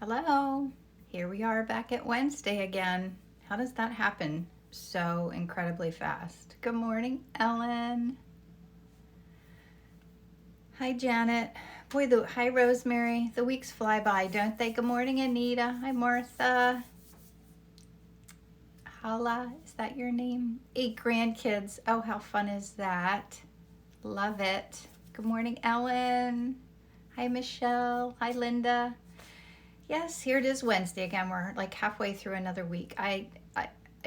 Hello, here we are back at Wednesday again. How does that happen so incredibly fast? Good morning, Ellen. Hi, Janet. Boy, hi, Rosemary. The weeks fly by, don't they? Good morning, Anita. Hi, Martha. Hala, is that your name? 8 grandkids. Oh, how fun is that? Love it. Good morning, Ellen. Hi, Michelle. Hi, Linda. Yes, here it is Wednesday again. We're like halfway through another week. I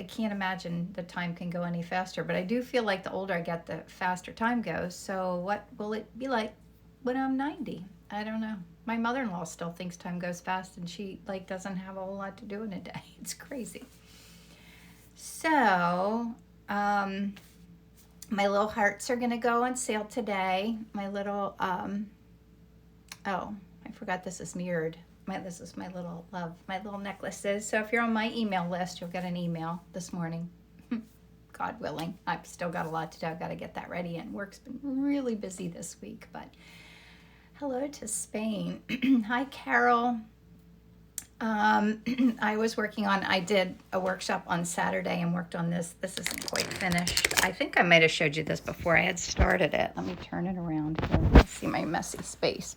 can't imagine the time can go any faster, but I do feel like the older I get, the faster time goes. So what will it be like when I'm 90? I don't know. My mother-in-law still thinks time goes fast, and she like doesn't have a whole lot to do in a day. It's crazy. So, my little hearts are gonna go on sale today. My little oh, I forgot this is mirrored. This is my little love, my little necklaces. So if you're on my email list, you'll get an email this morning. God willing. I've still got a lot to do. I've got to get that ready, and work's been really busy this week. But hello to Spain. Hi, Carol. I did a workshop on Saturday and worked on this. This isn't quite finished. I think I might have showed you this before I had started it. Let me turn it around here. Let's see my messy space.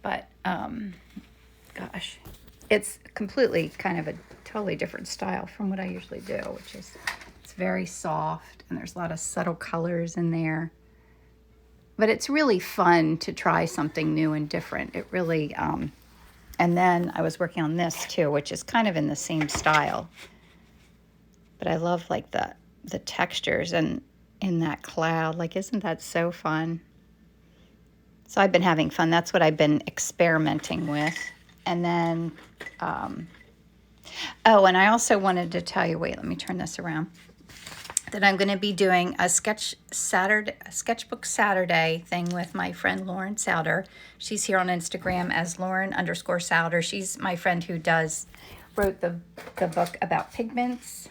But gosh, it's completely kind of a totally different style from what I usually do, which is it's very soft and there's a lot of subtle colors in there. But it's really fun to try something new and different. It really, and then I was working on this too, which is kind of in the same style. But I love like the textures and in that cloud. Like, isn't that so fun? So I've been having fun. That's what I've been experimenting with. And then, oh, and I also wanted to tell you, wait, let me turn this around, that I'm going to be doing a sketchbook Saturday thing with my friend Lauren Souter. She's here on Instagram as Lauren_Souter. She's my friend who wrote the book about pigments.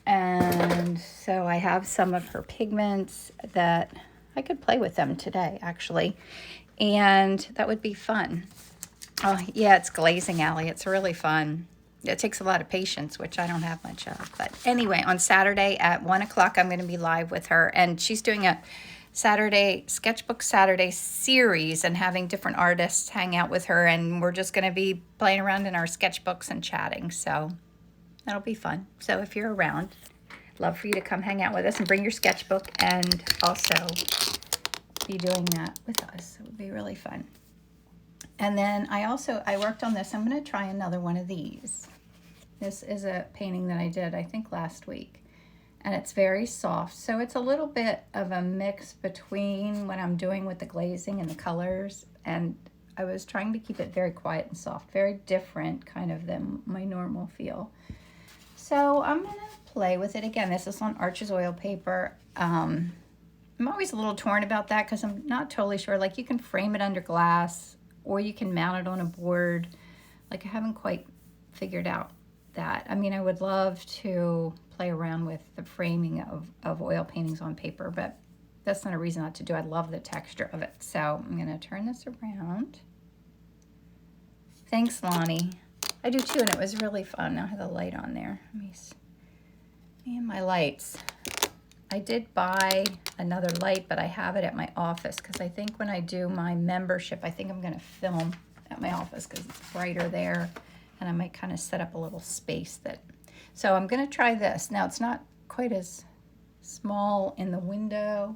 And so I have some of her pigments that I could play with them today, actually, and that would be fun. Oh, yeah, it's glazing, Allie. It's really fun. It takes a lot of patience, which I don't have much of. But anyway, on Saturday at 1 o'clock, I'm going to be live with her, and she's doing a Sketchbook Saturday series and having different artists hang out with her, and we're just going to be playing around in our sketchbooks and chatting, so that'll be fun. So if you're around, love for you to come hang out with us and bring your sketchbook and also be doing that with us. It would be really fun. And then I worked on this. I'm going to try another one of these. This is a painting that I did, I think, last week. And it's very soft. So it's a little bit of a mix between what I'm doing with the glazing and the colors. And I was trying to keep it very quiet and soft. Very different kind of than my normal feel. So I'm going to play with it again. This is on Arches oil paper. I'm always a little torn about that because I'm not totally sure. Like, you can frame it under glass or you can mount it on a board. Like, I haven't quite figured out that. I mean, I would love to play around with the framing of oil paintings on paper, but that's not a reason not to do it. I love the texture of it. So I'm going to turn this around. Thanks, Lonnie. I do too, and it was really fun. I have the light on there. Let me see. And my lights. I did buy another light, but I have it at my office because I think when I do my membership, I think I'm going to film at my office because it's brighter there, and I might kind of set up a little space that. So I'm going to try this. Now, it's not quite as small in the window,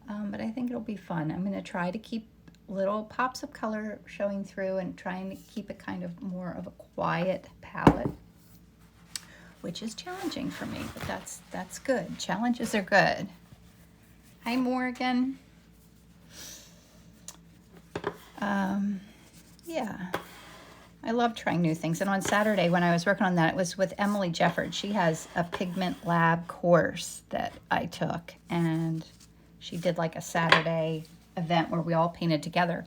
but I think it'll be fun. I'm going to try to keep little pops of color showing through and trying to keep it kind of more of a quiet palette, which is challenging for me, but that's good. Challenges are good. Hi, Morgan. Yeah, I love trying new things. And on Saturday when I was working on that, it was with Emily Jefford. She has a pigment lab course that I took, and she did like a Saturday event where we all painted together.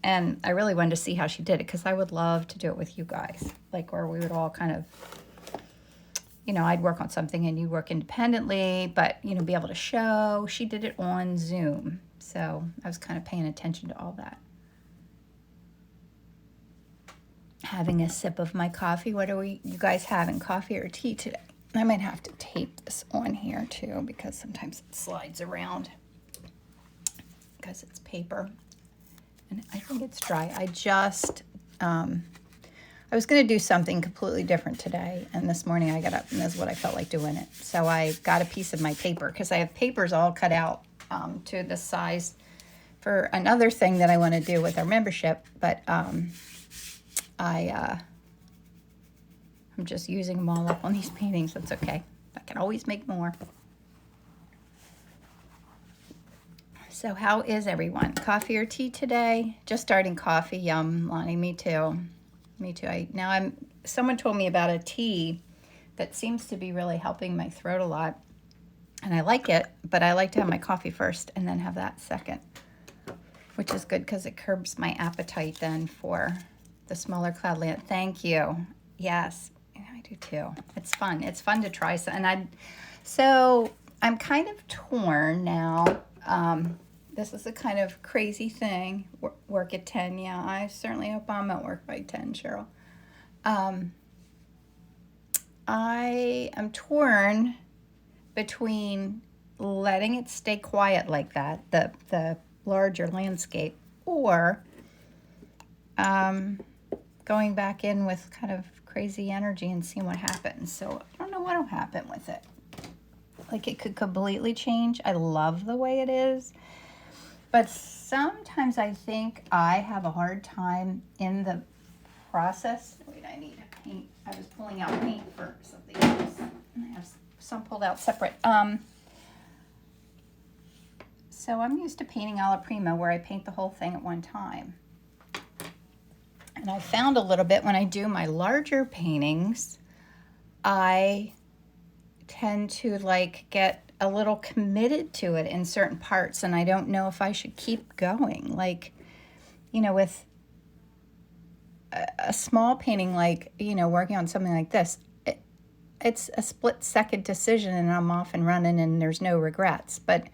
And I really wanted to see how she did it because I would love to do it with you guys, like where we would all kind of, you know, I'd work on something and you work independently, but, you know, be able to show. She did it on Zoom. So I was kind of paying attention to all that. having a sip of my coffee. What are you guys having, coffee or tea today? I might have to tape this on here too because sometimes it slides around because it's paper. And I think it's dry. I was going to do something completely different today, and this morning I got up and that's what I felt like doing it. So I got a piece of my paper because I have papers all cut out to the size for another thing that I want to do with our membership, but I'm just using them all up on these paintings. That's okay. I can always make more. So how is everyone? Coffee or tea today? Just starting coffee. Yum, Lonnie. Me too. Me too. Someone told me about a tea that seems to be really helping my throat a lot. And I like it, but I like to have my coffee first and then have that second, which is good because it curbs my appetite then for the smaller cloudland. Thank you. Yes, I do too. It's fun. It's fun to try. So I'm kind of torn now. This is a kind of crazy thing. Work at 10. Yeah, I certainly hope I'm at work by 10, Cheryl. I am torn between letting it stay quiet like that, the larger landscape, or going back in with kind of crazy energy and seeing what happens. So I don't know what will happen with it. Like, it could completely change. I love the way it is. But sometimes I think I have a hard time in the process. Wait, I need paint. I was pulling out paint for something else. And I have some pulled out separate. So I'm used to painting alla prima, where I paint the whole thing at one time. And I found a little bit when I do my larger paintings, I tend to get a little committed to it in certain parts, and I don't know if I should keep going. With a small painting, working on something like this, it's a split-second decision, and I'm off and running, and there's no regrets. But,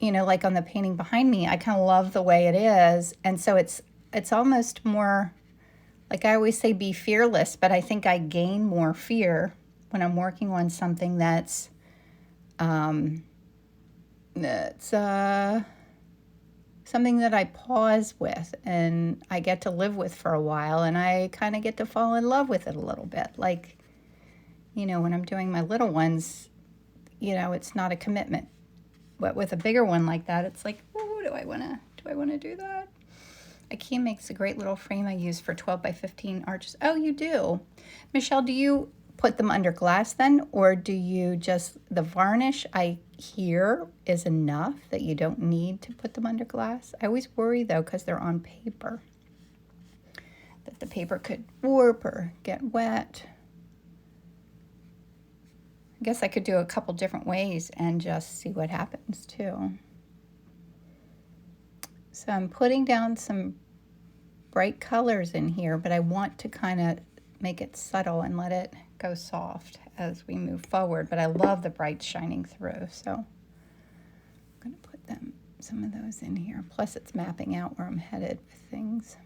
like on the painting behind me, I kind of love the way it is, and so it's almost more, like I always say, be fearless, but I think I gain more fear when I'm working on something that's something that I pause with and I get to live with for a while, and I kind of get to fall in love with it a little bit. When I'm doing my little ones, it's not a commitment. But with a bigger one like that, it's like, oh, do I want to do that? IKEA makes a great little frame I use for 12 by 15 arches. Oh, you do? Michelle, do you put them under glass then, or do you just, the varnish I hear is enough that you don't need to put them under glass? I always worry though, because they're on paper, that the paper could warp or get wet. I guess I could do a couple different ways and just see what happens too. So I'm putting down some bright colors in here, but I want to kind of make it subtle and let it go soft as we move forward. But I love the bright shining through, so I'm going to put some of those in here. Plus it's mapping out where I'm headed with things.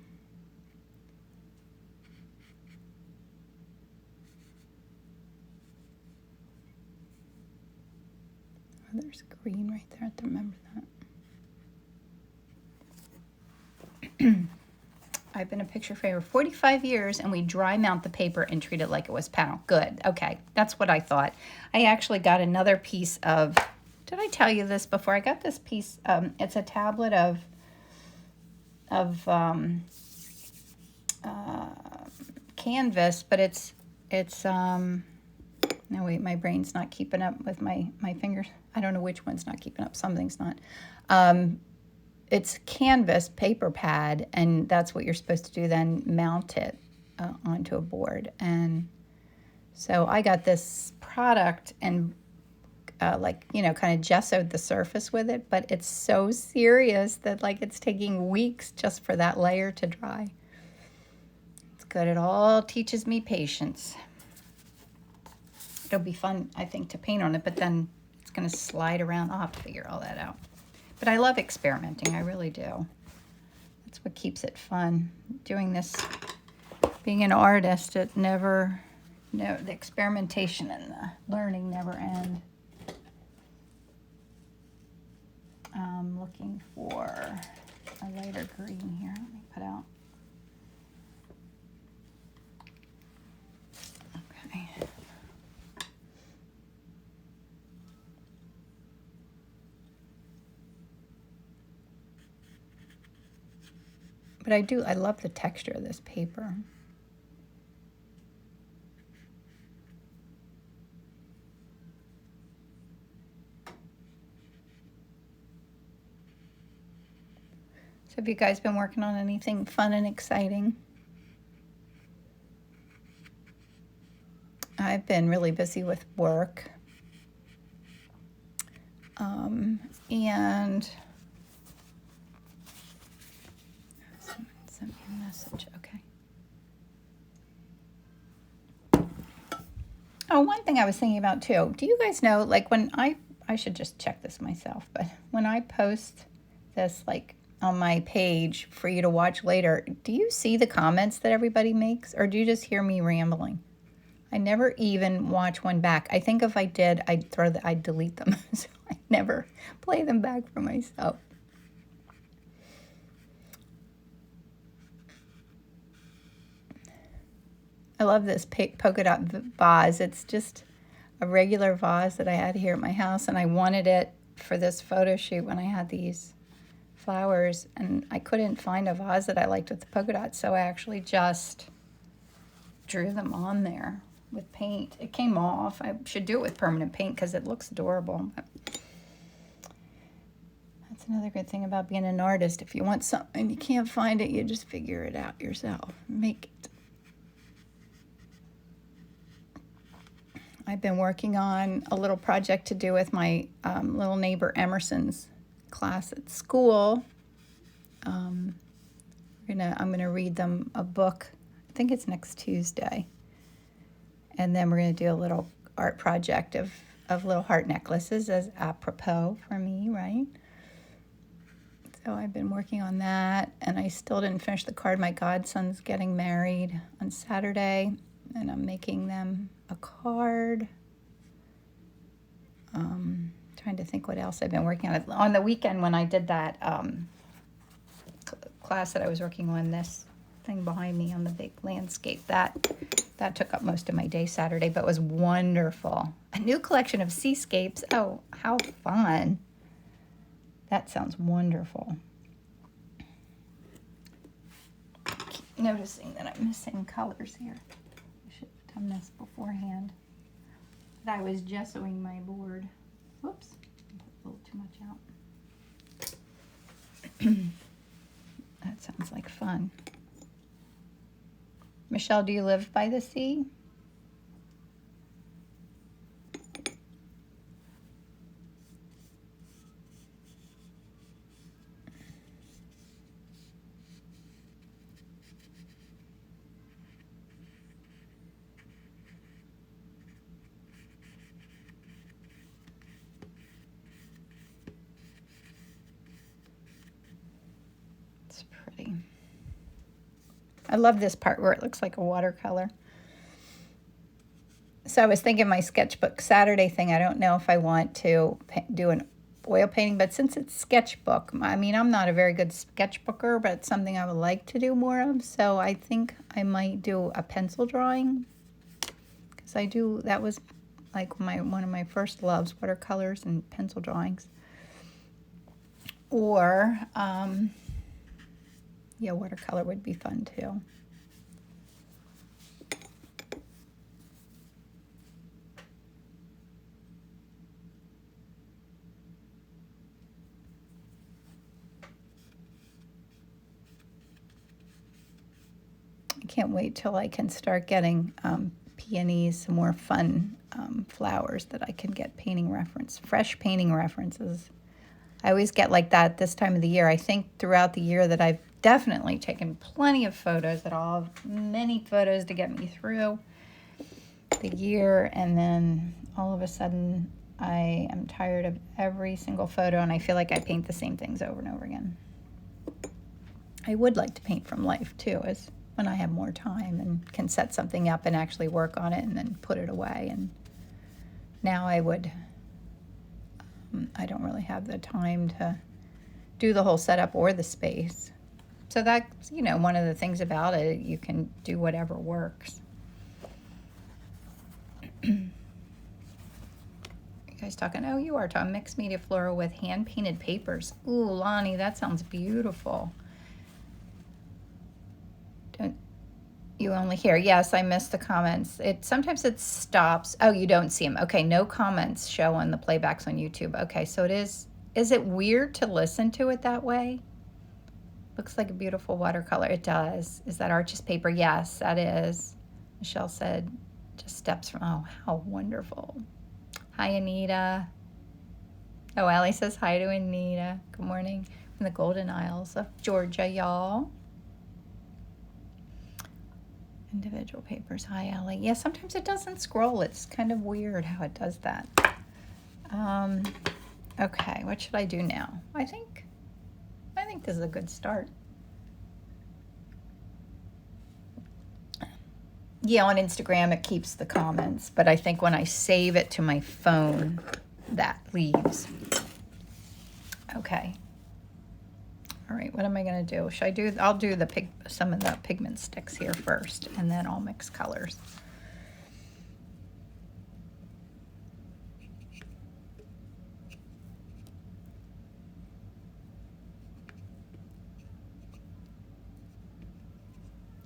Oh, there's green right there. I have to remember that. I've been a picture framer 45 years, and we dry mount the paper and treat it like it was panel. Good. Okay. That's what I thought. I actually got another piece of, did I tell you this before? I got this piece. It's a tablet of canvas, but it's no, wait, my brain's not keeping up with my fingers. I don't know which one's not keeping up. Something's not. It's canvas paper pad, and that's what you're supposed to do, then mount it onto a board. And so I got this product and kind of gessoed the surface with it, but it's so serious that it's taking weeks just for that layer to dry. It's good. It all teaches me patience. It'll be fun, I think, to paint on it, but then it's going to slide around. I'll have to figure all that out. But I love experimenting. I really do. That's what keeps it fun. Doing this Being an artist, it never, no, the experimentation and the learning never end. I'm looking for a lighter green here. Let me put out. Okay. But I love the texture of this paper. So have you guys been working on anything fun and exciting? I've been really busy with work. And someone sent me a message. Okay. Oh, one thing I was thinking about too. Do you guys know, like when I should just check this myself, but when I post this like on my page for you to watch later, do you see the comments that everybody makes, or do you just hear me rambling? I never even watch one back. I think if I did, I'd delete them. So I never play them back for myself. I love this polka dot vase. It's just a regular vase that I had here at my house, and I wanted it for this photo shoot when I had these flowers, and I couldn't find a vase that I liked with the polka dots, so I actually just drew them on there with paint. It came off. I should do it with permanent paint because it looks adorable. But that's another good thing about being an artist. If you want something and you can't find it, you just figure it out yourself. Make it. I've been working on a little project to do with my little neighbor Emerson's class at school. I'm gonna read them a book. I think it's next Tuesday, and then we're gonna do a little art project of little heart necklaces as apropos for me, right? So I've been working on that, and I still didn't finish the card. My godson's getting married on Saturday, and I'm making them a card. Trying to think what else I've been working on. On the weekend when I did that class that I was working on, this thing behind me on the big landscape, that took up most of my day Saturday, but was wonderful. A new collection of seascapes. Oh, how fun. That sounds wonderful. I keep noticing that I'm missing colors here. I should have done this beforehand. But I was gessoing my board. Whoops, I put a little too much out. That sounds like fun. Michelle, do you live by the sea? It's pretty. I love this part where it looks like a watercolor. So I was thinking my sketchbook Saturday thing, I don't know if I want to do an oil painting, but since it's sketchbook, I mean, I'm not a very good sketchbooker, but it's something I would like to do more of. So I think I might do a pencil drawing, because that was like one of my first loves, watercolors and pencil drawings. Or, yeah, watercolor would be fun too. I can't wait till I can start getting peonies, some more fun flowers that I can get fresh painting references. I always get like that this time of the year. I think throughout the year that I've definitely taken plenty of photos, that I'll have many photos to get me through the year, and then all of a sudden I am tired of every single photo, and I feel like I paint the same things over and over again. I would like to paint from life too, as when I have more time and can set something up and actually work on it and then put it away. And now I don't really have the time to do the whole setup or the space. So that's, one of the things about it, you can do whatever works. You guys talking? Oh, you are talking mixed media floral with hand-painted papers. Ooh, Lonnie, that sounds beautiful. You only hear, yes, I missed the comments. Sometimes it stops. Oh, you don't see them. Okay, no comments show on the playbacks on YouTube. Okay, so it is it weird to listen to it that way? Looks like a beautiful watercolor. It does. Is that Arches paper? Yes, that is. Michelle said, just steps from, oh, how wonderful. Hi, Anita. Oh, Allie says hi to Anita. Good morning from the Golden Isles of Georgia, y'all. Individual papers. Hi, Allie. Yeah, sometimes it doesn't scroll. It's kind of weird how it does that. Okay, what should I do now? I think this is a good start. Yeah, on Instagram it keeps the comments, but I think when I save it to my phone, that leaves. Okay. All right, what am I going to do? Should I do, I'll do some of the pigment sticks here first, and then I'll mix colors.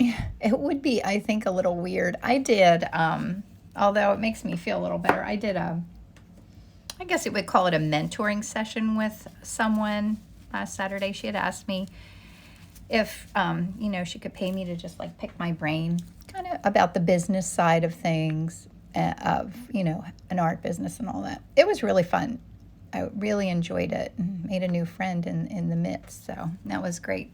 Yeah, it would be, I think, a little weird. I did, although it makes me feel a little better, I did I guess it would call it a mentoring session with someone last Saturday. She had asked me if, she could pay me to just like pick my brain kind of about the business side of things, of, an art business and all that. It was really fun. I really enjoyed it and made a new friend in the midst. So that was great.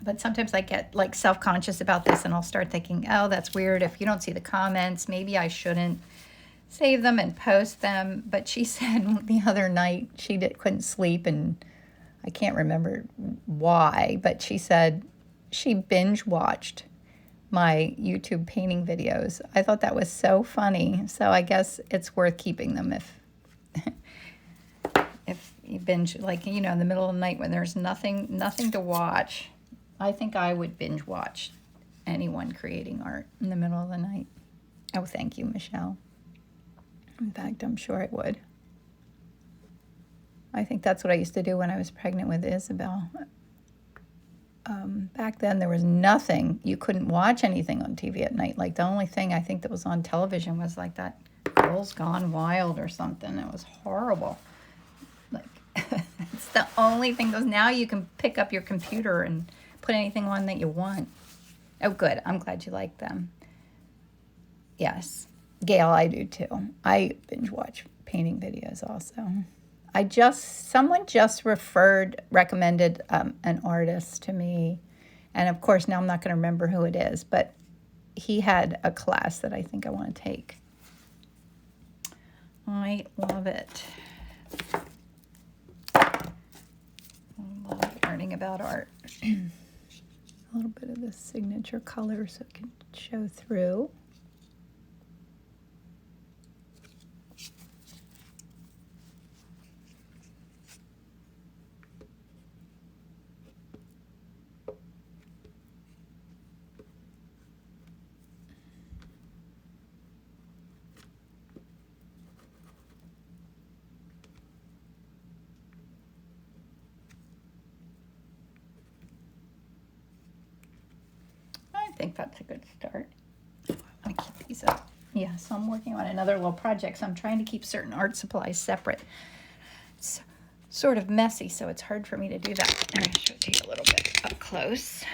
But sometimes I get like self-conscious about this and I'll start thinking, oh, that's weird. If you don't see the comments, maybe I shouldn't save them and post them. But she said the other night she couldn't sleep, and I can't remember why, but she said she binge watched my YouTube painting videos. I thought that was so funny. So I guess it's worth keeping them if you binge, like, in the middle of the night when there's nothing to watch. I think I would binge watch anyone creating art in the middle of the night. Oh, thank you, Michelle. In fact, I'm sure I would. I think that's what I used to do when I was pregnant with Isabel. Back then, there was nothing. You couldn't watch anything on TV at night. Like, the only thing I think that was on television was like that Girls Gone Wild or something. It was horrible. Like, it's the only thing. Because now you can pick up your computer and put anything on that you want. Oh, good. I'm glad you like them. Yes. Gail, I do too. I binge watch painting videos also. Someone just recommended an artist to me. And of course, now I'm not going to remember who it is, but he had a class that I think I want to take. I love it. I love learning about art. A little bit of the signature color so it can show through. I think that's a good start. I'm going to keep these up. Yeah, so I'm working on another little project. So I'm trying to keep certain art supplies separate. It's sort of messy, so it's hard for me to do that. I'm going to show it to you a little bit up close. So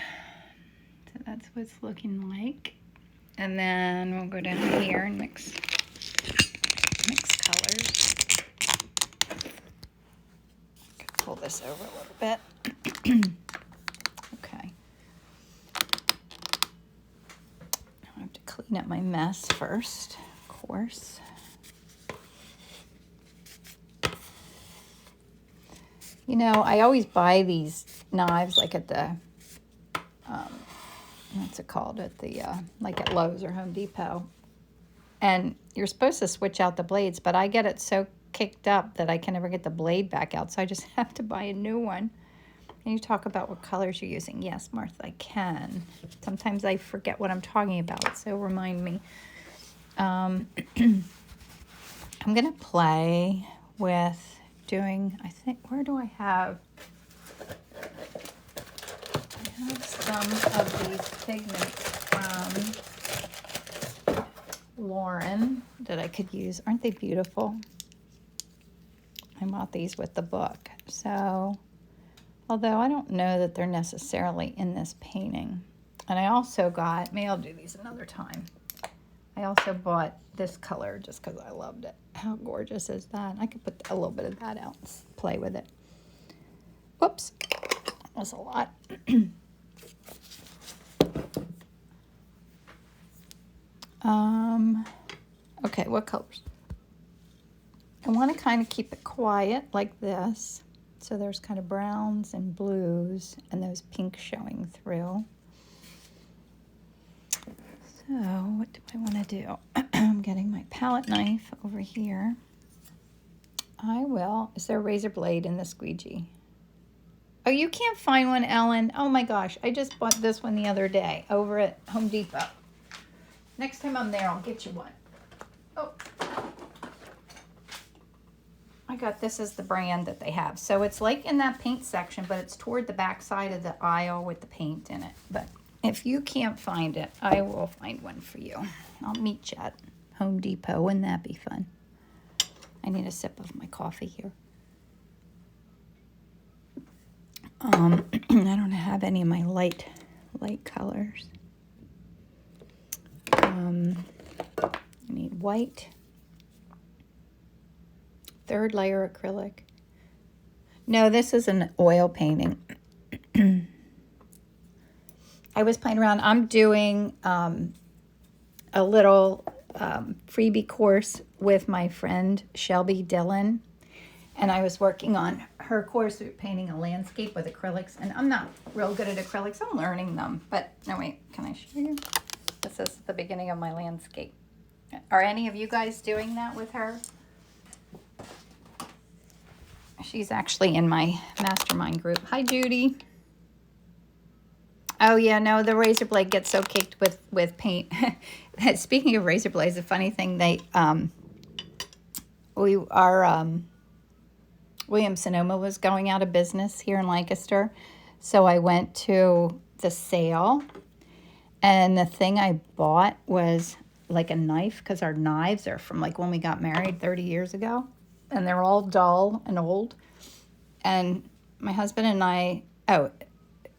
that's what it's looking like. And then we'll go down here and mix colors. Pull this over a little bit. Okay. I have to clean up my mess first, of course. I always buy these knives like at the what's it called, at the, like at Lowe's or Home Depot. And you're supposed to switch out the blades, but I get it so kicked up that I can never get the blade back out, so I just have to buy a new one. Can you talk about what colors you're using? Yes, Martha, I can. Sometimes I forget what I'm talking about, so remind me. I'm going to play with doing, I think, where do I have? I have some of these pigments from Lauren that I could use. Aren't they beautiful? I bought these with the book. So, although I don't know that they're necessarily in this painting. And I also got, maybe I'll do these another time. I also bought this color just because I loved it. How gorgeous is that? I could put a little bit of that out and play with it. Whoops, that was a lot. Okay, what colors? I want to kind of keep it quiet like this. So there's kind of browns and blues and those pinks showing through. So what do I want to do? I'm getting my palette knife over here. Is there a razor blade in the squeegee? Oh, you can't find one, Ellen. Oh my gosh, I just bought this one the other day over at Home Depot. Next time I'm there, I'll get you one. Oh. I got this as the brand that they have. So it's like in that paint section, but it's toward the back side of the aisle with the paint in it. But if you can't find it, I will find one for you. I'll meet you at Home Depot. Wouldn't that be fun? I need a sip of my coffee here. I don't have any of my light colors. I need white. Third layer acrylic. No, this is an oil painting. I was playing around. I'm doing a little freebie course with my friend Shelby Dillon. And I was working on her course with painting a landscape with acrylics. And I'm not real good at acrylics. I'm learning them. But no, wait, can I show you? This is the beginning of my landscape. Are any of you guys doing that with her? She's actually in my mastermind group. Hi, Judy. Oh, yeah, no, the razor blade gets so caked with paint. Speaking of razor blades, a funny thing, Williams-Sonoma was going out of business here in Lancaster. So I went to the sale, and the thing I bought was like a knife, because our knives are from like when we got married 30 years ago. And they're all dull and old. And my husband and I,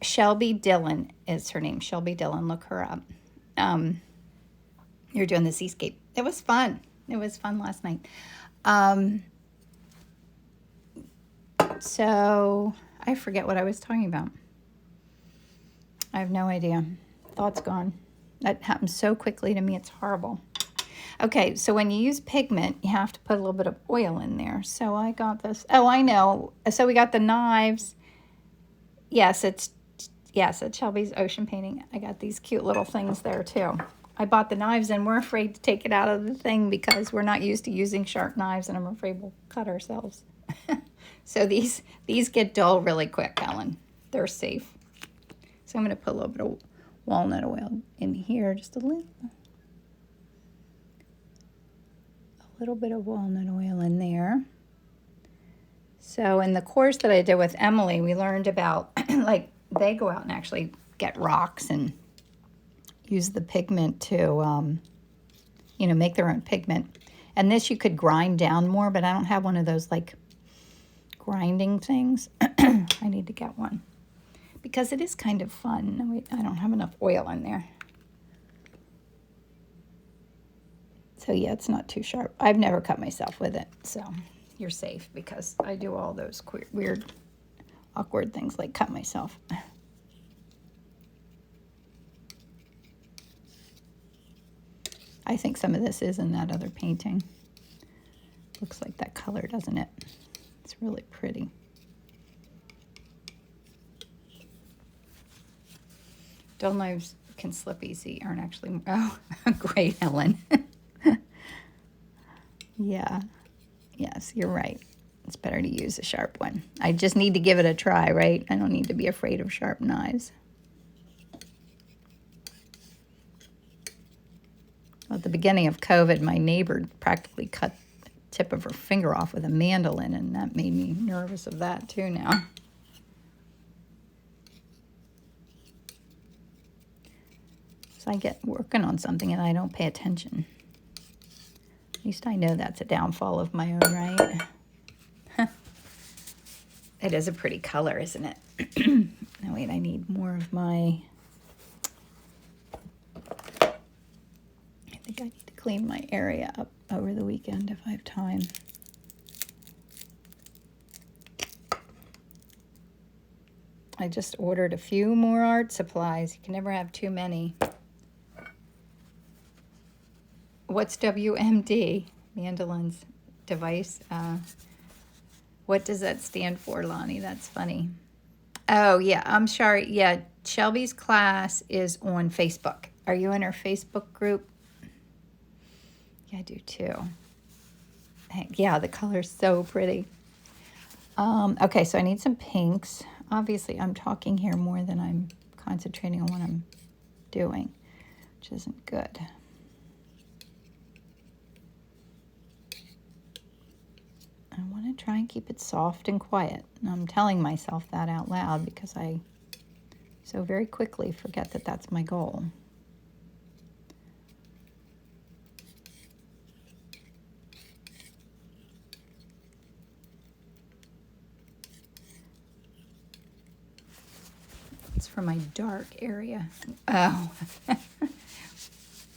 Shelby Dillon is her name. Shelby Dillon, look her up. You're doing the seascape. It was fun. It was fun last night. So I forget what I was talking about. I have no idea. Thought's gone. That happens so quickly to me. It's horrible. Okay, so when you use pigment, you have to put a little bit of oil in there. So I got this. Oh, I know. So we got the knives. Yes, it's Shelby's Ocean Painting. I got these cute little things there too. I bought the knives and we're afraid to take it out of the thing because we're not used to using sharp knives and I'm afraid we'll cut ourselves. So these get dull really quick, Ellen. They're safe. So I'm going to put a little bit of walnut oil in here, just a little. Little bit of walnut oil in there. So in the course that I did with Emily, we learned about like they go out and actually get rocks and use the pigment to make their own pigment. And this you could grind down more, but I don't have one of those like grinding things. I need to get one because it is kind of fun. No, wait, I don't have enough oil in there. So yeah, it's not too sharp. I've never cut myself with it, so you're safe because I do all those weird, awkward things like cut myself. I think some of this is in that other painting. Looks like that color, doesn't it? It's really pretty. Dull knives can slip easy aren't actually, oh, great, Helen. Yeah, yes, you're right. It's better to use a sharp one. I just need to give it a try, right? I don't need to be afraid of sharp knives. Well, at the beginning of COVID, my neighbor practically cut the tip of her finger off with a mandolin, and that made me nervous of that too now. So I get working on something and I don't pay attention. At least I know that's a downfall of my own, right? It is a pretty color, isn't it? Now wait, I need more of my... I think I need to clean my area up over the weekend if I have time. I just ordered a few more art supplies. You can never have too many. What's WMD? Mandolins device. What does that stand for, Lonnie? That's funny. Oh, yeah, I'm sorry. Yeah, Shelby's class is on Facebook. Are you in her Facebook group? Yeah, I do too. Heck, yeah, the color's so pretty. Okay, so I need some pinks. Obviously, I'm talking here more than I'm concentrating on what I'm doing, which isn't good. I want to try and keep it soft and quiet. And I'm telling myself that out loud because I so very quickly forget that that's my goal. It's for my dark area. Oh.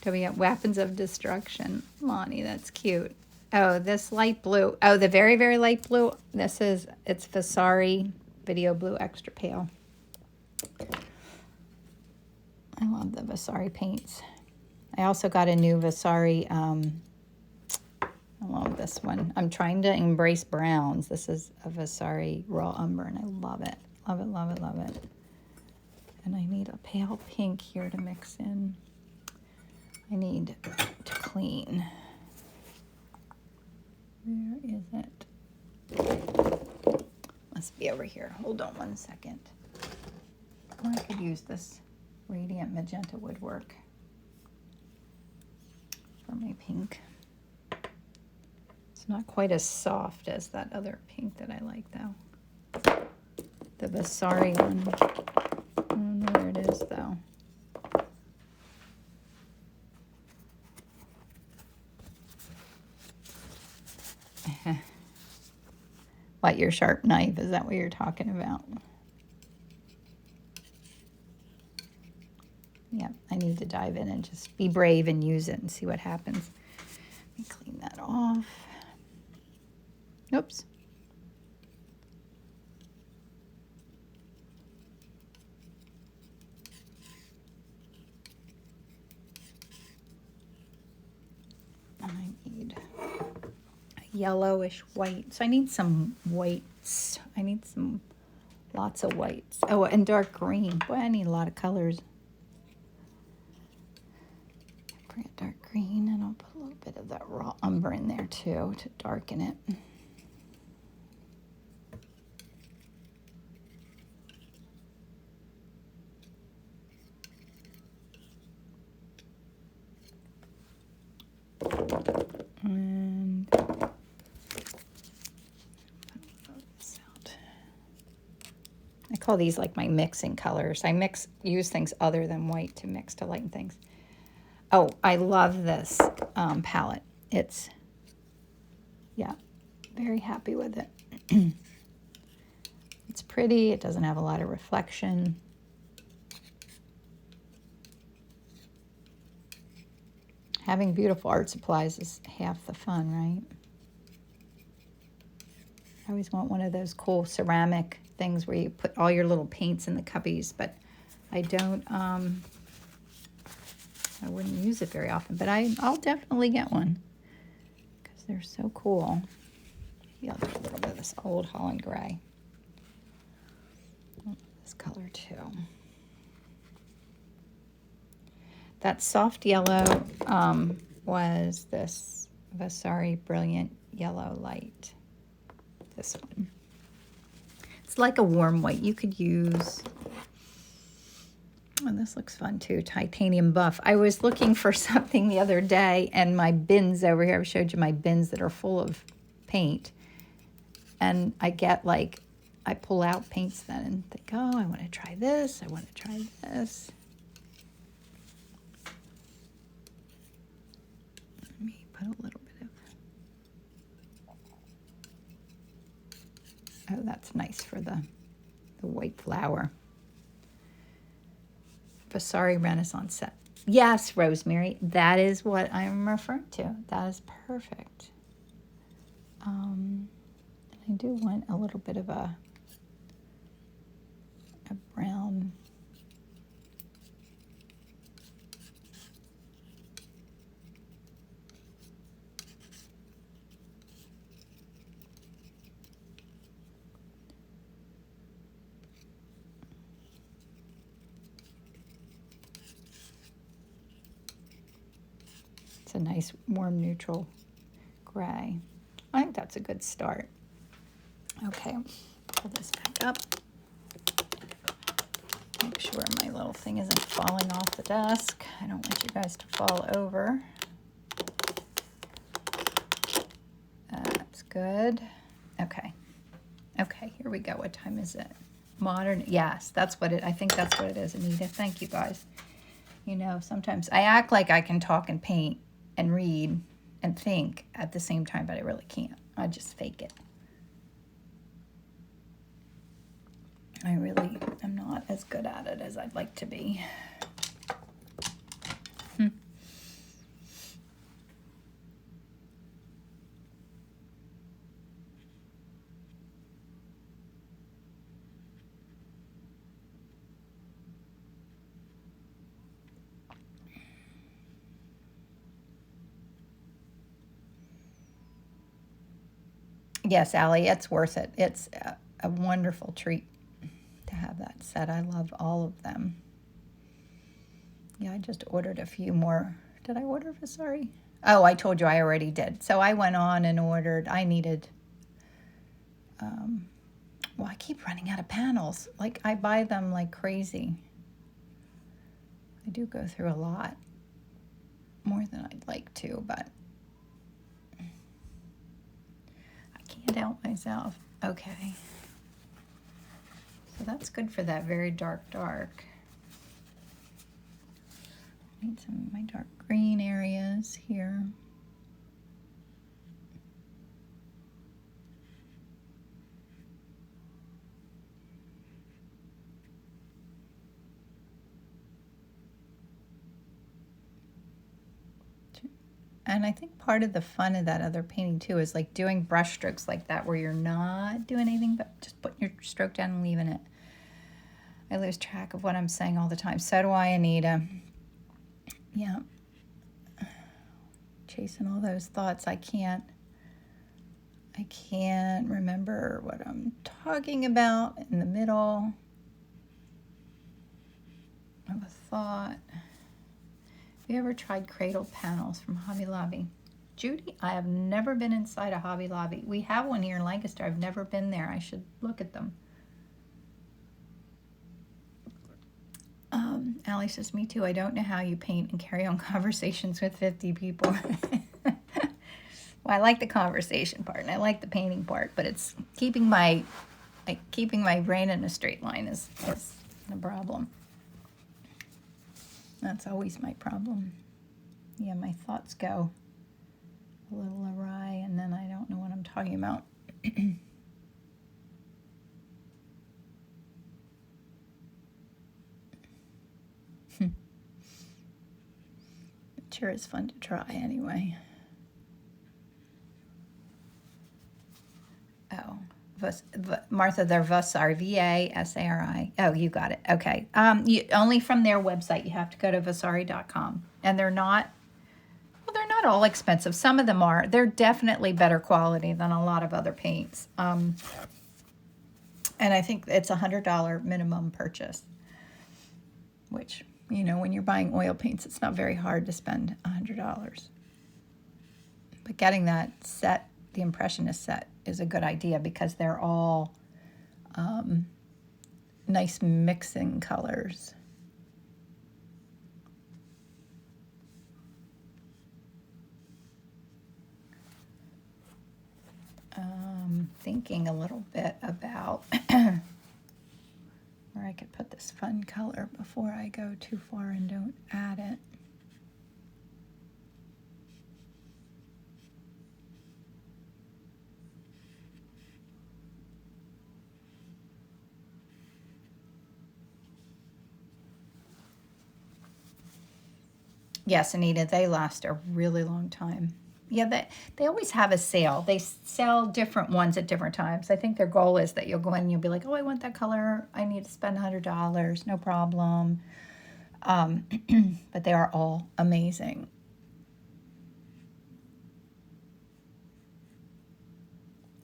Do we have weapons of destruction? Lonnie, that's cute. Oh, this light blue. Oh, the very, very light blue. It's Vasari Video Blue Extra Pale. I love the Vasari paints. I also got a new Vasari, I love this one. I'm trying to embrace browns. This is a Vasari Raw Umber, and I love it. Love it, love it, love it. And I need a pale pink here to mix in. I need to clean. Where is it? Must be over here. Hold on one second. Or I could use this Radiant Magenta Woodwork for my pink. It's not quite as soft as that other pink that I like, though. The Vasari one. I don't know where it is, though. What, your sharp knife? Is that what you're talking about? Yeah, I need to dive in and just be brave and use it and see what happens. Let me clean that off. Oops. I need a yellowish white. So I need some whites. I need lots of whites. Oh, and dark green. Boy, I need a lot of colors. Bring a dark green, and I'll put a little bit of that raw umber in there too to darken it. And I call these like my mixing colors. I use things other than white to mix to lighten things. Oh, I love this palette. Yeah, very happy with it. It's pretty. It doesn't have a lot of reflection. Having beautiful art supplies is half the fun, right? I always want one of those cool ceramic things where you put all your little paints in the cubbies, but I don't, I wouldn't use it very often, but I'll definitely get one because they're so cool. Maybe I'll do a little bit of this old Holland gray. This color too. That soft yellow was this Vasari Brilliant Yellow Light. This one. It's like a warm white. You could use, oh, this looks fun too, Titanium Buff. I was looking for something the other day, and my bins over here, I showed you my bins that are full of paint. And I get like, I pull out paints then and think, oh, I want to try this. I want to try this. Let me put a little bit of, oh, that's nice for the white flower. Vasari Renaissance set. Yes, Rosemary, that is what I'm referring to. That is perfect. I do want a little bit of a brown. It's a nice warm neutral gray. I think that's a good start. Okay, pull this back up. Make sure my little thing isn't falling off the desk. I don't want you guys to fall over. That's good. Okay. Okay, here we go. What time is it? Modern. Yes, that's what it, I think that's what it is, Anita. Thank you, guys. You know, sometimes I act like I can talk and paint and read and think at the same time, but I really can't. I just fake it. I really am not as good at it as I'd like to be. Yes, Allie, it's worth it. It's a wonderful treat to have that set. I love all of them. Yeah, I just ordered a few more. Did I order Vasari? Oh, I told you I already did. So I went on and ordered. I needed, well, I keep running out of panels. Like, I buy them like crazy. I do go through a lot. More than I'd like to, but I can't help myself. Okay. So that's good for that very dark. Need some of my dark green areas here. And I think part of the fun of that other painting too is like doing brush strokes like that where you're not doing anything but just putting your stroke down and leaving it. I lose track of what I'm saying all the time. So do I, Anita. Yeah. Chasing all those thoughts. I can't remember what I'm talking about in the middle of a thought. Have you ever tried cradle panels from Hobby Lobby? Judy, I have never been inside a Hobby Lobby. We have one here in Lancaster. I've never been there. I should look at them. Allie says, me too. I don't know how you paint and carry on conversations with 50 people. Well, I like the conversation part and I like the painting part, but it's keeping my brain in a straight line is the problem. That's always my problem. Yeah, my thoughts go a little awry and then I don't know what I'm talking about. It sure is fun to try anyway. Oh, Martha, they're Vasari, Vasari. Oh, you got it. Okay. Only from their website. You have to go to vasari.com. And they're not all expensive. Some of them are. They're definitely better quality than a lot of other paints. And I think it's $100 minimum purchase, which You know, when you're buying oil paints, it's not very hard to spend $100. But getting that set, the Impressionist set, is a good idea because they're all nice mixing colors. Thinking a little bit about where I could put this fun color before I go too far and don't add it. Yes, Anita, they last a really long time. Yeah, they always have a sale. They sell different ones at different times. I think their goal is that you'll go in and you'll be like, oh, I want that color. I need to spend $100. No problem. But they are all amazing.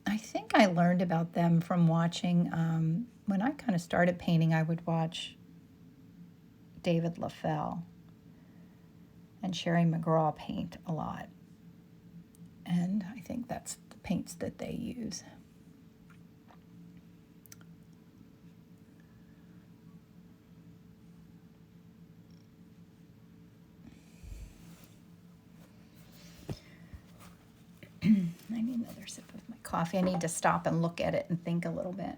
I think I learned about them from watching, when I kind of started painting, I would watch David LaFell and Sherry McGraw paint a lot. And I think that's the paints that they use. I need another sip of my coffee. I need to stop and look at it and think a little bit.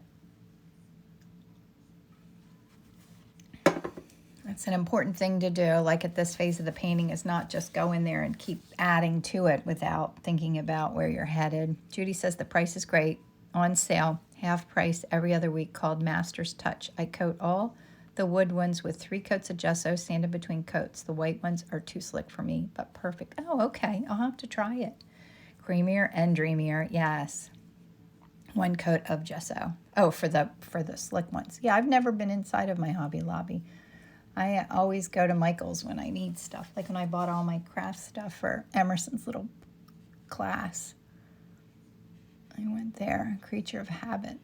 That's an important thing to do, like at this phase of the painting, is not just go in there and keep adding to it without thinking about where you're headed. Judy says the price is great, on sale, half price every other week, called Master's Touch. I coat all the wood ones with 3 coats of gesso, sanded between coats. The white ones are too slick for me, but perfect. Oh, okay, I'll have to try it. Creamier and dreamier, yes. 1 coat of gesso. Oh, for the slick ones. Yeah, I've never been inside of my Hobby Lobby. I always go to Michael's when I need stuff, like when I bought all my craft stuff for Emerson's little class. I went there, Creature of Habit.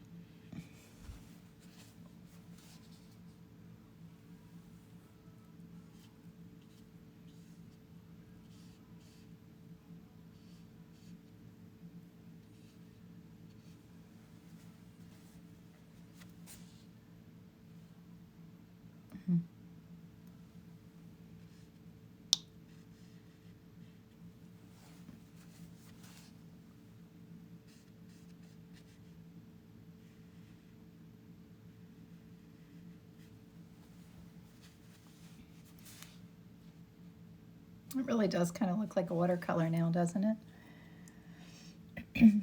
It really does kind of look like a watercolor now, doesn't it?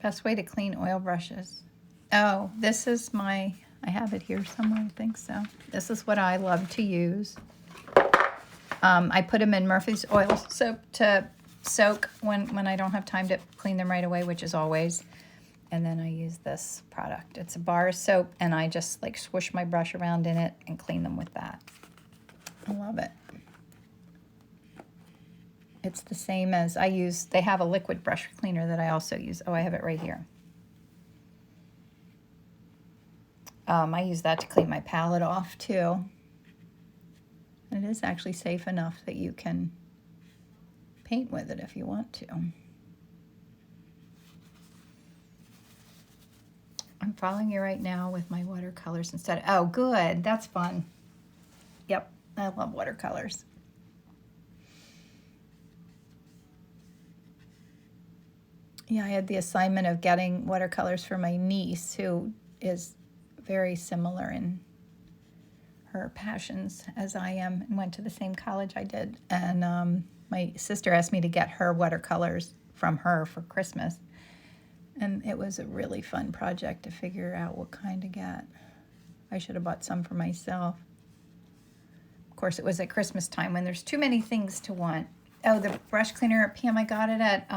Best way to clean oil brushes. Oh, this is I have it here somewhere, I think so. This is what I love to use. I put them in Murphy's oil soap to soak when I don't have time to clean them right away, which is always. And then I use this product. It's a bar soap, and I just like swoosh my brush around in it and clean them with that. I love it. It's the same as they have a liquid brush cleaner that I also use. Oh, I have it right here. I use that to clean my palette off too. And it is actually safe enough that you can paint with it if you want to. I'm following you right now with my watercolors instead. Oh, good. That's fun. Yep, I love watercolors. Yeah, I had the assignment of getting watercolors for my niece, who is very similar in her passions as I am, and went to the same college I did. And my sister asked me to get her watercolors from her for Christmas. And it was a really fun project to figure out what kind to get. I should have bought some for myself. Of course, it was at Christmas time when there's too many things to want. Oh, the brush cleaner at Pam, I got it at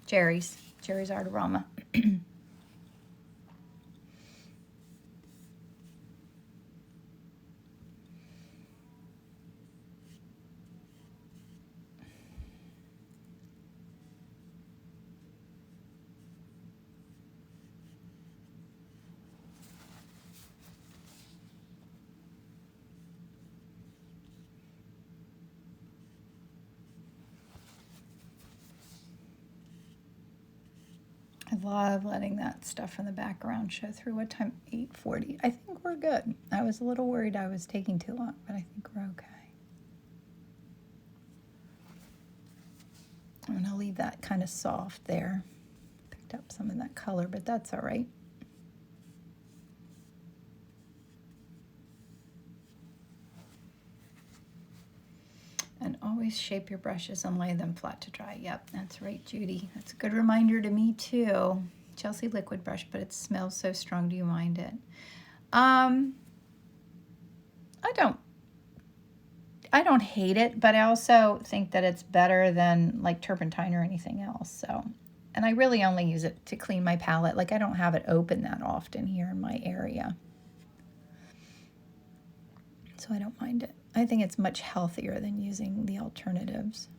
Jerry's Artarama. love letting that stuff in the background show through. What time? 8:40. I think we're good. I was a little worried I was taking too long, but I think we're okay. I'm going to leave that kind of soft there. Picked up some of that color, but that's all right. And always shape your brushes and lay them flat to dry. Yep, that's right, Judy. That's a good reminder to me too. Chelsea liquid brush, but it smells so strong. Do you mind it? I don't hate it, but I also think that it's better than like turpentine or anything else. So, and I really only use it to clean my palette. Like I don't have it open that often here in my area. So I don't mind it. I think it's much healthier than using the alternatives.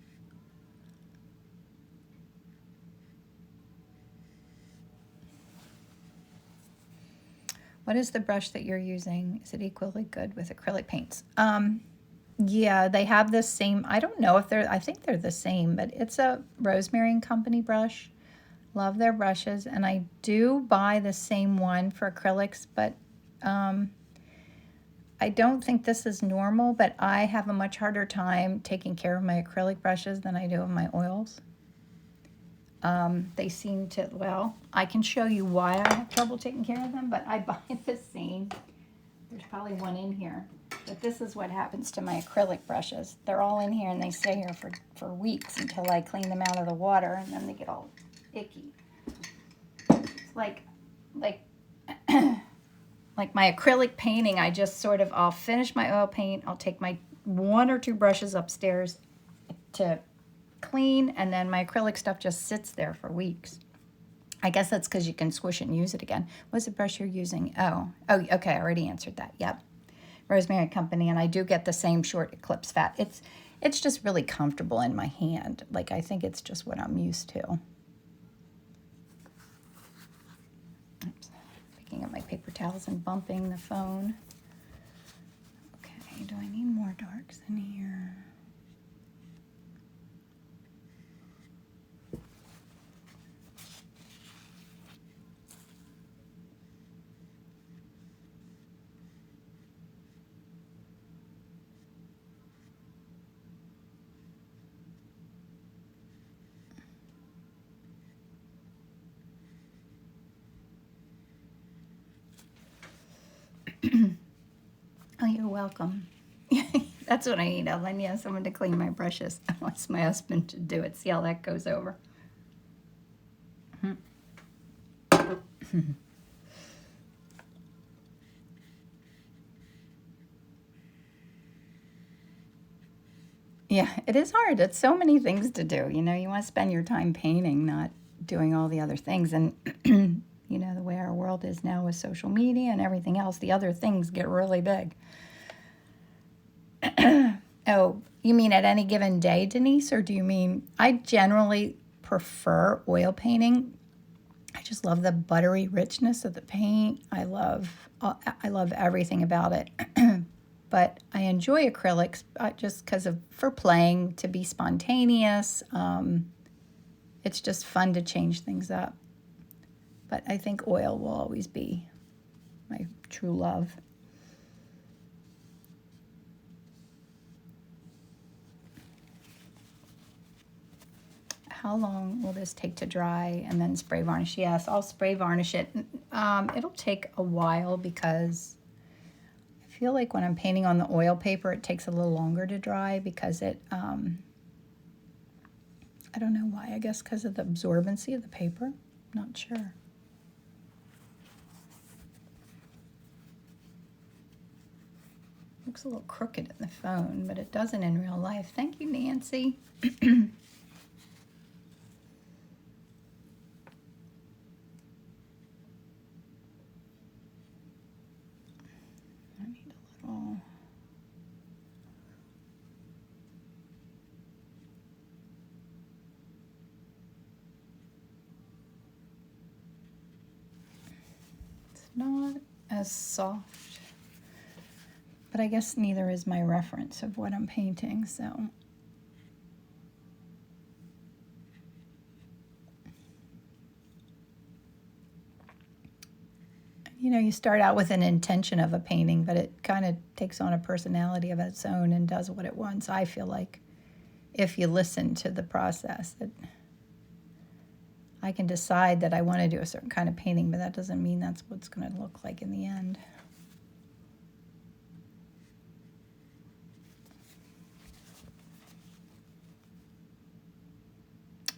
What is the brush that you're using? Is it equally good with acrylic paints? Yeah, they have the same. I don't know if I think they're the same, but it's a Rosemary and Company brush. Love their brushes, and I do buy the same one for acrylics, but I don't think this is normal, but I have a much harder time taking care of my acrylic brushes than I do of my oils. They seem to, well, I can show you why I have trouble taking care of them, but I buy the same. There's probably one in here. But this is what happens to my acrylic brushes. They're all in here and they stay here for weeks until I clean them out of the water, and then they get all icky. It's like like my acrylic painting, I just sort of, I'll finish my oil paint, I'll take my 1 or 2 brushes upstairs to clean, and then my acrylic stuff just sits there for weeks. I guess that's because you can squish it and use it again. What's the brush you're using? Oh, okay, I already answered that. Yep, Rosemary Company, and I do get the same short Eclipse Fat. It's just really comfortable in my hand. Like, I think it's just what I'm used to. Oops. Picking up my paper towels and bumping the phone. Okay, do I need more darks in here? Oh, you're welcome. That's what I need, Ellen. Yeah, someone to clean my brushes. I want my husband to do it. See how that goes over. Yeah, it is hard. It's so many things to do. You know, you want to spend your time painting, not doing all the other things. And, you know, the way our world is now with social media and everything else, the other things get really big. Oh, you mean at any given day, Denise? Or do you mean, I generally prefer oil painting. I just love the buttery richness of the paint. I love everything about it. But I enjoy acrylics just because for playing, to be spontaneous. It's just fun to change things up. But I think oil will always be my true love. How long will this take to dry and then spray varnish? Yes, I'll spray varnish it. It'll take a while because I feel like when I'm painting on the oil paper, it takes a little longer to dry because it, I don't know why, I guess because of the absorbency of the paper. I'm not sure. Looks a little crooked in the phone, but it doesn't in real life. Thank you, Nancy. Not as soft, but I guess neither is my reference of what I'm painting, so. you start out with an intention of a painting, but it kind of takes on a personality of its own and does what it wants. I feel like if you listen to the process, I can decide that I want to do a certain kind of painting, but that doesn't mean that's what's going to look like in the end.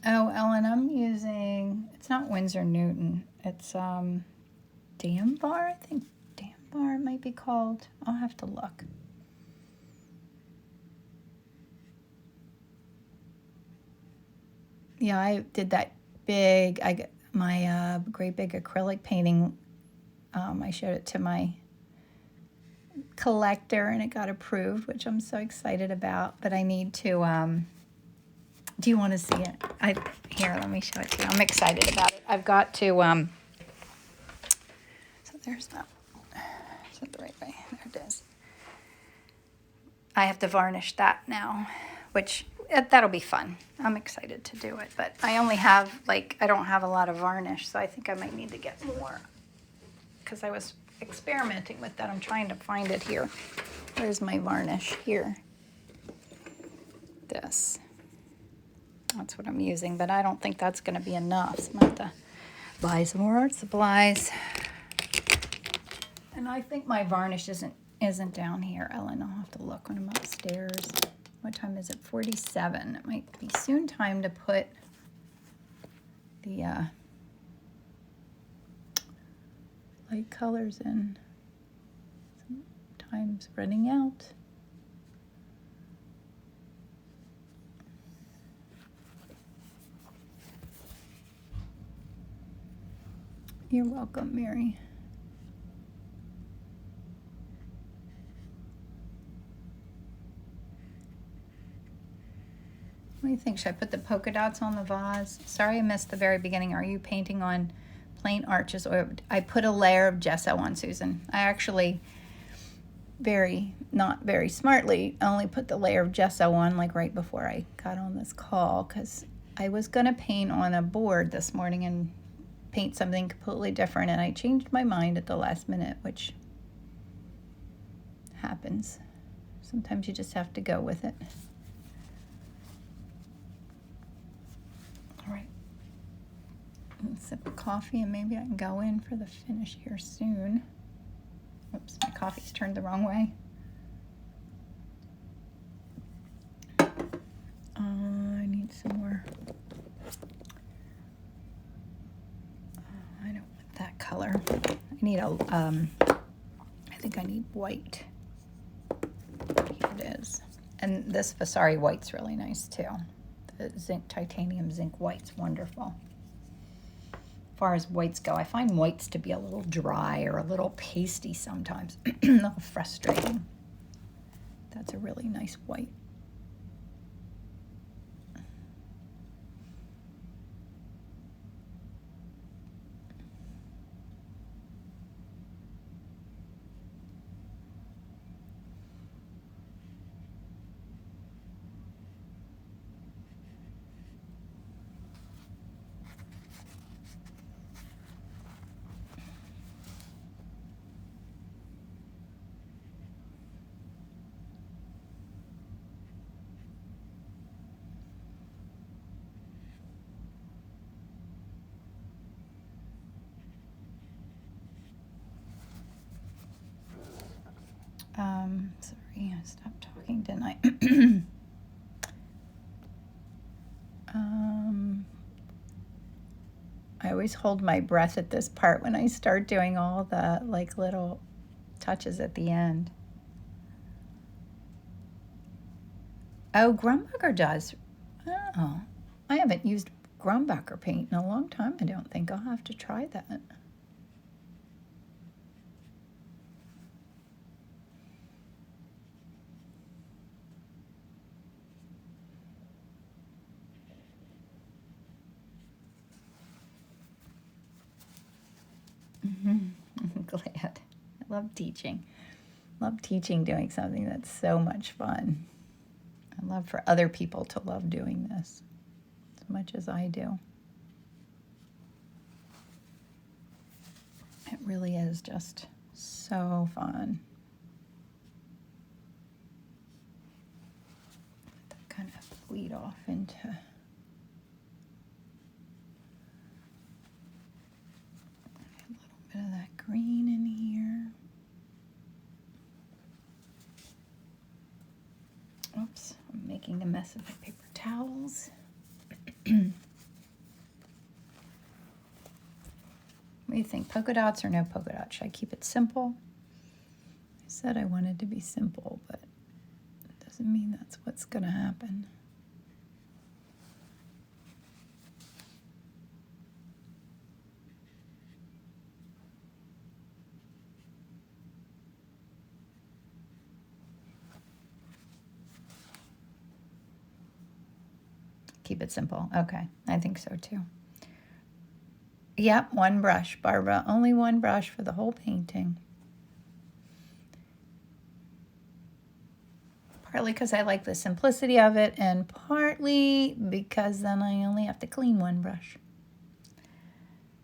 Oh, Ellen, I'm using, it's not Winsor Newton. It's Dambar, I think. Dambar it might be called. I'll have to look. Yeah, I did that big, I got my great big acrylic painting. I showed it to my collector and it got approved, which I'm so excited about. But I need to, do you want to see it? Here, let me show it to you. I'm excited about it. I've got to, so there's that. Is that the right way? There it is. I have to varnish that now, which that'll be fun. I'm excited to do it, but I only have, I don't have a lot of varnish, so I think I might need to get more because I was experimenting with that. I'm trying to find it here. Where's my varnish? Here. This. That's what I'm using, but I don't think that's going to be enough. So I'm going to have to buy some more art supplies. And I think my varnish isn't down here, Ellen. I'll have to look when I'm upstairs. What time is it? 47. It might be soon time to put the light colors in. Time's running out. You're welcome, Mary. What do you think? Should I put the polka dots on the vase? Sorry I missed the very beginning. Are you painting on plain arches? Or I put a layer of gesso on, Susan. I actually not very smartly only put the layer of gesso on right before I got on this call because I was going to paint on a board this morning and paint something completely different, and I changed my mind at the last minute, which happens. Sometimes you just have to go with it. All right. A sip of coffee and maybe I can go in for the finish here soon. Oops, my coffee's turned the wrong way. I need some more. I don't want that color. I need I think I need white. Here it is. And this Vasari white's really nice too. The titanium zinc white's wonderful. As far as whites go, I find whites to be a little dry or a little pasty sometimes. A little frustrating. That's a really nice white. Sorry, I stopped talking, didn't I? I always hold my breath at this part when I start doing all the little touches at the end. Oh, Grumbacher does. Oh, I haven't used Grumbacher paint in a long time. I don't think I'll have to try that. I'm glad. I love teaching. Love teaching, doing something that's so much fun. I love for other people to love doing this as much as I do. It really is just so fun. Kind of bleed off into a little bit of that green in here. Oops, I'm making a mess of my paper towels. What do you think? Polka dots or no polka dots? Should I keep it simple? I said I wanted to be simple, but it doesn't mean that's what's going to happen. Keep it simple. Okay, I think so too. Yep, one brush, Barbara. Only one brush for the whole painting. Partly because I like the simplicity of it, and partly because then I only have to clean one brush.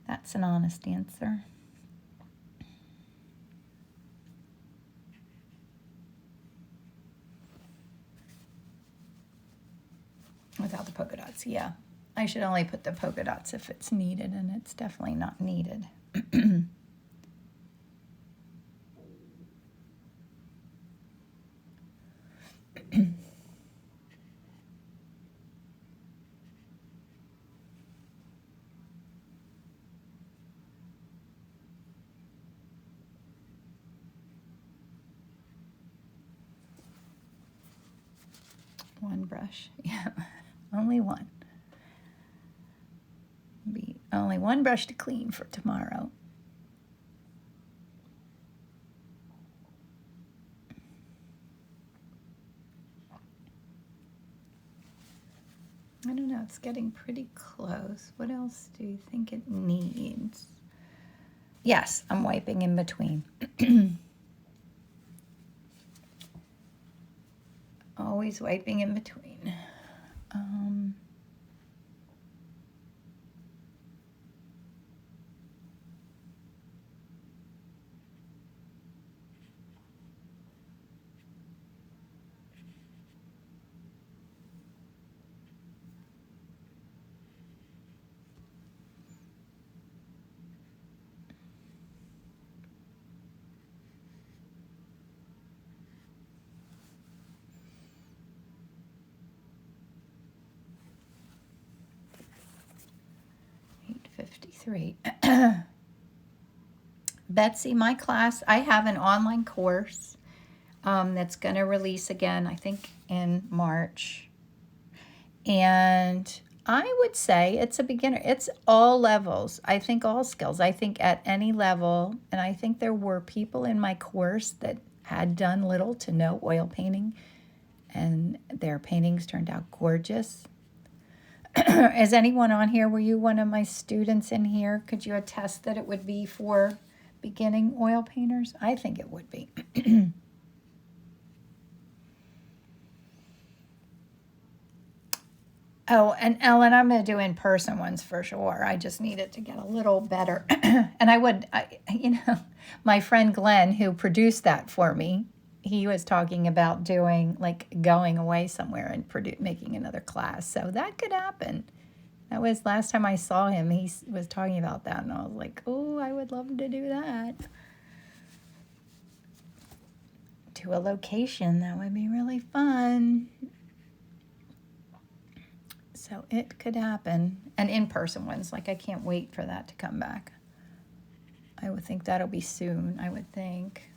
That's an honest answer. Without the polka dots, yeah. I should only put the polka dots if it's needed, and it's definitely not needed. One brush, yeah, only one. Be only one brush to clean for tomorrow. I don't know, it's getting pretty close. What else do you think it needs? Yes, I'm wiping in between. Always wiping in between. Betsy, my class, I have an online course that's going to release again, I think in March. And I would say it's a beginner. It's all levels. I think all skills. I think at any level. And I think there were people in my course that had done little to no oil painting, and their paintings turned out gorgeous. Is anyone on here? Were you one of my students in here? Could you attest that it would be for beginning oil painters? I think it would be. Oh, and Ellen, I'm going to do in-person ones for sure. I just need it to get a little better. And my friend Glenn, who produced that for me, he was talking about doing, like, going away somewhere and making another class. So that could happen. That was last time I saw him. He was talking about that, and I was like, oh, I would love to do that. To a location, that would be really fun. So it could happen. And in-person ones, like, I can't wait for that to come back. I would think that'll be soon, I would think.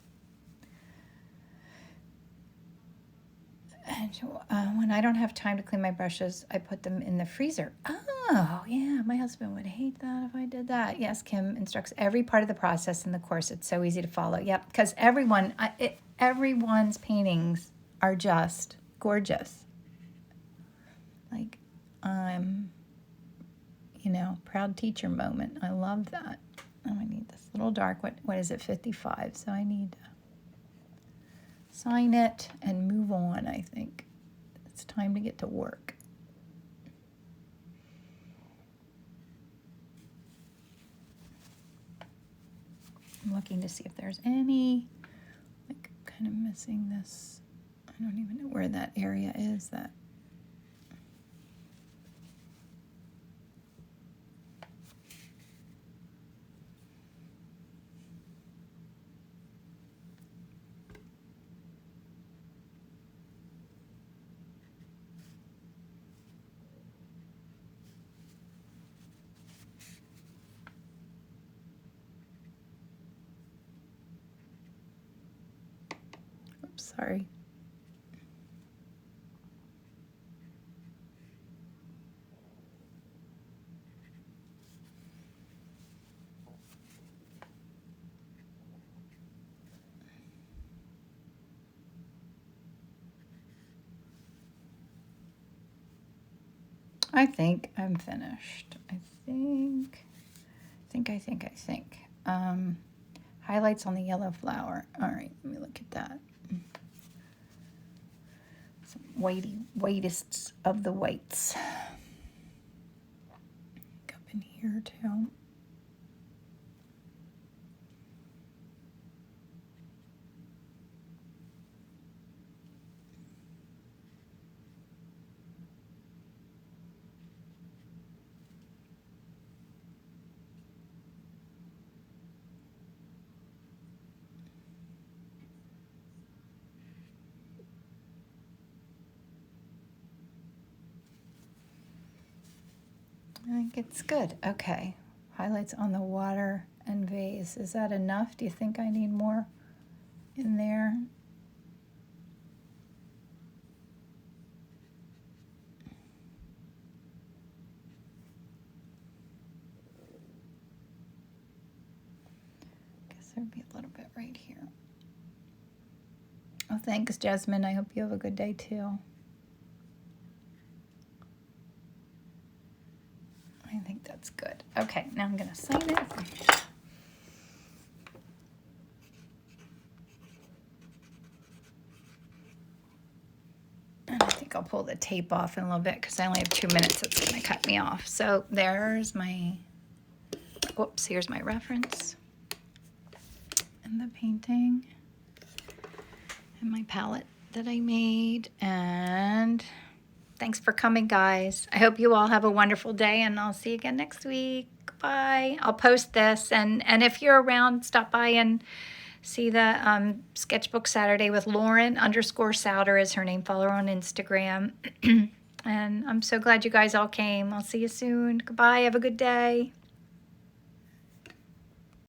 And when I don't have time to clean my brushes, I put them in the freezer. Oh, yeah, my husband would hate that if I did that. Yes, Kim instructs every part of the process in the course. It's so easy to follow. Yep, because everyone's paintings are just gorgeous. Like, proud teacher moment. I love that. Oh, I need this little dark. What is it, 55? So I need to sign it and move on, I think. It's time to get to work. I'm looking to see if there's any, like, kind of missing this. I don't even know where that area is. That oops, sorry. I think I'm finished. I think. Highlights on the yellow flower. All right, let me look at that. Some weightiest of the weights. Up in here too. I think it's good. Okay. Highlights on the water and vase. Is that enough? Do you think I need more in there? Guess there'd be a little bit right here. Oh, thanks, Jasmine. I hope you have a good day too. I think that's good. Okay, now I'm going to sign it. And I think I'll pull the tape off in a little bit because I only have 2 minutes. It's going to cut me off. So there's my, whoops, here's my reference and the painting and my palette that I made. And thanks for coming, guys. I hope you all have a wonderful day, and I'll see you again next week. Bye. I'll post this, and if you're around, stop by and see the Sketchbook Saturday with Lauren _Souter is her name. Follow her on Instagram. And I'm so glad you guys all came. I'll see you soon. Goodbye. Have a good day.